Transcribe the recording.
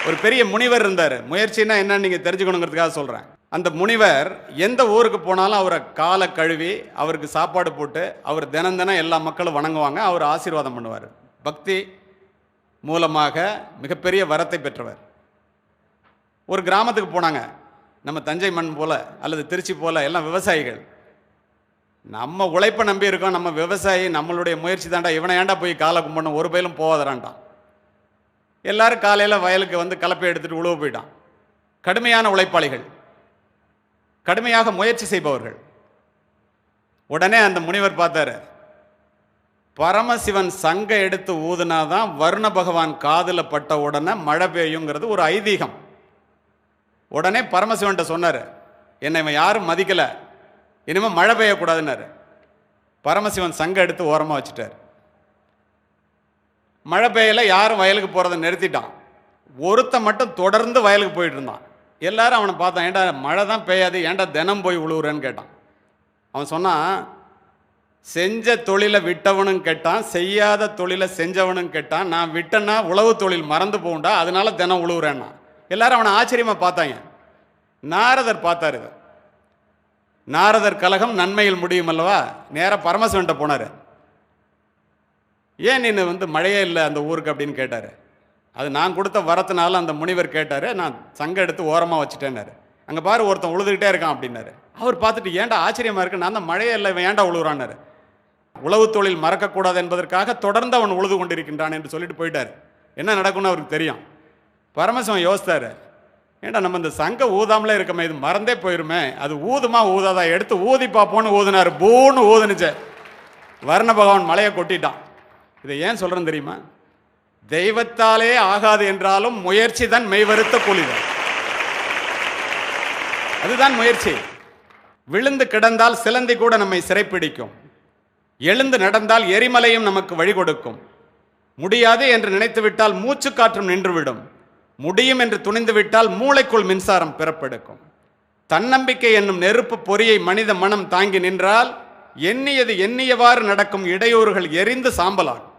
ஒரு பெரிய முனிவர் இருந்தார். முயற்சின்னா என்னன்னு நீங்கள் தெரிஞ்சுக்கணுங்கிறதுக்காக சொல்கிறேன். அந்த முனிவர் எந்த ஊருக்கு போனாலும் அவரை காலை கழுவி அவருக்கு சாப்பாடு போட்டு அவர் தினம் தினம் எல்லா மக்களும் வணங்குவாங்க. அவர் ஆசீர்வாதம் பண்ணுவார். பக்தி மூலமாக மிகப்பெரிய வரத்தை பெற்றவர். ஒரு கிராமத்துக்கு போனாங்க. நம்ம தஞ்சை மண் போல் அல்லது திருச்சி போல் எல்லாம் விவசாயிகள். நம்ம உழைப்பை நம்பி இருக்கோம். நம்ம விவசாயி, நம்மளுடைய முயற்சி தாண்டா, இவனை ஏண்டா போய் காலை கும்பிடணும், ஒரு பயிலும் போவாதரான்டான். எல்லாரும் காலையில் வயலுக்கு வந்து கலப்பை எடுத்துகிட்டு உழுவ போயிட்டான். கடுமையான உழைப்பாளிகள், கடுமையாக முயற்சி செய்பவர்கள். உடனே அந்த முனிவர் பார்த்தாரு, பரமசிவன் சங்க எடுத்து ஊதுனாதான் வருண பகவான் காதில் பட்ட உடனே மழை பெய்யுங்கிறது ஒரு ஐதீகம். உடனே பரமசிவன்கிட்ட சொன்னார், என்னை இவன் யாரும் மதிக்கலை, இனிமேல் மழை பெய்யக்கூடாதுன்னாரு. பரமசிவன் சங்க எடுத்து ஓரமாக வச்சுட்டார். மழை பெய்யலை, யாரும் வயலுக்கு போகிறத நிறுத்திட்டான். ஒருத்தன் மட்டும் தொடர்ந்து வயலுக்கு போயிட்டு இருந்தான். எல்லாரும் அவனை பார்த்தான், ஏண்டா மழை தான் பெய்யாது, ஏண்டா தினம் போய் உழுவுறேன்னு கேட்டான். அவன் சொன்னான், செஞ்ச தொழிலை விட்டவனும் கேட்டான், செய்யாத தொழிலை செஞ்சவனும் கேட்டான், நான் விட்டேன்னா உழவு தொழில் மறந்து போகுண்டா, அதனால தினம் உழுவுறேன்னா. எல்லாரும் அவனை ஆச்சரியமாக பார்த்தாங்க. நாரதர் பார்த்தாரு. இது நாரதர் கலகம் நன்மையில் முடியும் அல்லவா. நேராக பரமசிவன்கிட்ட போனார். ஏன் நீ வந்து மழையே இல்லை அந்த ஊருக்கு அப்படின்னு கேட்டார். அது நான் கொடுத்த வரத்தினால அந்த முனிவர் கேட்டார், நான் சங்க எடுத்து ஓரமாக வச்சுட்டேன்னாரு. அங்கே பாரு ஒருத்தன் உழுதுகிட்டே இருக்கான் அப்படின்னாரு. அவர் பார்த்துட்டு, ஏன்டா ஆச்சரியமாக இருக்கு, நான் தான் மழையே இல்லை, இவன் ஏன்டா உழுவுறான்னாரு. உழவு தொழில் மறக்கக்கூடாது என்பதற்காக தொடர்ந்து அவன் உழுது கொண்டிருக்கின்றான் என்று சொல்லிட்டு போயிட்டார். என்ன நடக்கும்னு அவருக்கு தெரியும். பரமசிவன் யோசித்தார், ஏன்டா நம்ம இந்த சங்க ஊதாமலே இருக்கமே, இது மறந்தே போயிருமே, அது ஊதுமா ஊதாதா, எடுத்து ஊதி பார்ப்போன்னு ஊதுனார். பூன்னு ஊதுனுச்சு. வருண பகவான் மலையை கொட்டிட்டான். இதை ஏன் சொல்கிறேன்னு தெரியுமா? தெய்வத்தாலே ஆகாது என்றாலும் முயற்சி தான் மெய்வருத்த கூலிதான். அதுதான் முயற்சி. விழுந்து கிடந்தால் சிலந்தி கூட நம்மை சிறைப்பிடிக்கும். எழுந்து நடந்தால் எரிமலையும் நமக்கு வழி கொடுக்கும். முடியாது என்று நினைத்துவிட்டால் மூச்சு காற்றும் நின்றுவிடும். முடியும் என்று துணிந்துவிட்டால் மூளைக்குள் மின்சாரம் பிறப்பெடுக்கும். தன்னம்பிக்கை என்னும் நெருப்பு பொறியை மனித மனம் தாங்கி நின்றால் எண்ணியது எண்ணியவாறு நடக்கும் இடையூறுகள் எரிந்து சாம்பலாகும்.